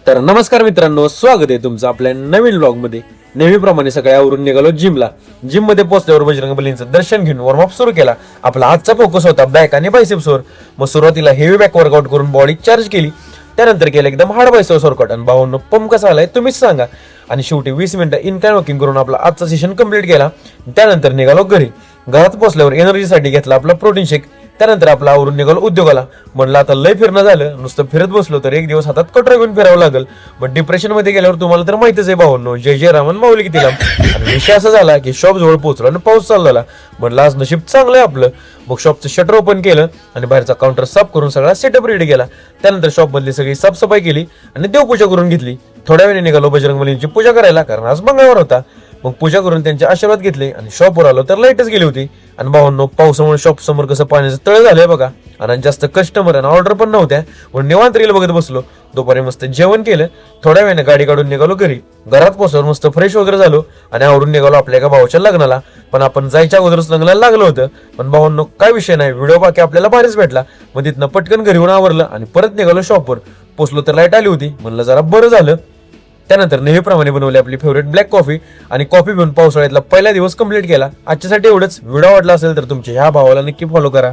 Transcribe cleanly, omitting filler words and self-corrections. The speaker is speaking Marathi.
तर नमस्कार मित्रांनो, स्वागत आहे तुमचं आपल्या नवीन व्लॉग मध्ये. नेहमीप्रमाणे सगळ्यावरून निघालो जिमला. जिम मध्ये पोहोचल्यावर बजरंग बलींचं दर्शन घेऊन वॉर्मअप सुरू केला. आपला आजचा फोकस होता बॅक आणि बायसेप्सवर. मग सुरुवातीला हेवी बॅक वर्कआउट करून बॉडी चार्ज केली. त्यानंतर केलं एकदम हार्ड बायसेप्स वर्कआउट. आणि भावांनो, पंप कसा आलाय तुम्हीच सांगा. आणि शेवटी 20 मिनिटं इनक्लाइन वॉकिंग करून आपला आजचा सेशन कंप्लीट केला. त्यानंतर निघालो घरी. घरात पोहोचल्यावर एनर्जीसाठी घेतला आपला प्रोटीन शेक. त्यानंतर आपला आवरून निघालो उद्योगाला. म्हणलं आता लय फिरणं झालं, नुसतं फिरत बसलो तर एक दिवस हातात कटोरा घेऊन फिरावं लागल. मग डिप्रेशन मध्ये गेल्यावर तुम्हाला तर माहितीच आहे भावांनो, जय जय रामन माऊली किती लांब. आणि विषय असा झाला की शॉप जवळ पोहोचलो आणि पाऊस चालू झाला. म्हणलं आज नशीब चांगलं आहे आपलं. मग शॉपचं शटर ओपन केलं आणि बाहेरचा काउंटर साफ करून सगळा सेटअप रेडी केला. त्यानंतर शॉप मधली सगळी साफसफाई केली आणि देवपूजा करून घेतली. थोड्या वेळाने निघालो बजरंगबलींची पूजा करायला, कारण आज मंगळवार होता. मग पूजा करून त्यांचे आशीर्वाद घेतले आणि शॉपवर आलो तर लाईटच गेली होती. आणि भावांनो, पावसामुळे शॉप समोर कसं पाण्याचं तळ झालंय बघा. आणि जास्त कस्टमर आणि ऑर्डर पण नव्हत्या. म्हणून निवांत रील बघत बसलो. दुपारी मस्त जेवण केलं. थोड्या वेळाने गाडी काढून निघालो घरी. घरात पोहोचल्यावर मस्त फ्रेश वगैरे झालो आणि आवरून निघालो आपल्या एका भावाच्या लग्नाला. पण आपण जायच्या अगोदरच लग्नाला लागलं होतं. पण भावांनो, काय विषय नाही, व्हिडिओ बाकी आपल्याला भारीच भेटला. मग तिथनं पटकन घरी येऊन आवरलं आणि परत निघालो शॉपवर. पोचलो तर लाईट आली होती. म्हणलं जरा बरं झालं. त्यानंतर नेहमीप्रमाणे बनवली आपली फेवरेट ब्लॅक कॉफी आणि कॉफी पिऊन पावसाळ्यातला पहिला दिवस कंप्लीट केला. आजच्यासाठी एवढंच. व्हिडिओ आवडला असेल तर तुमच्या ह्या भावाला नक्की फॉलो करा.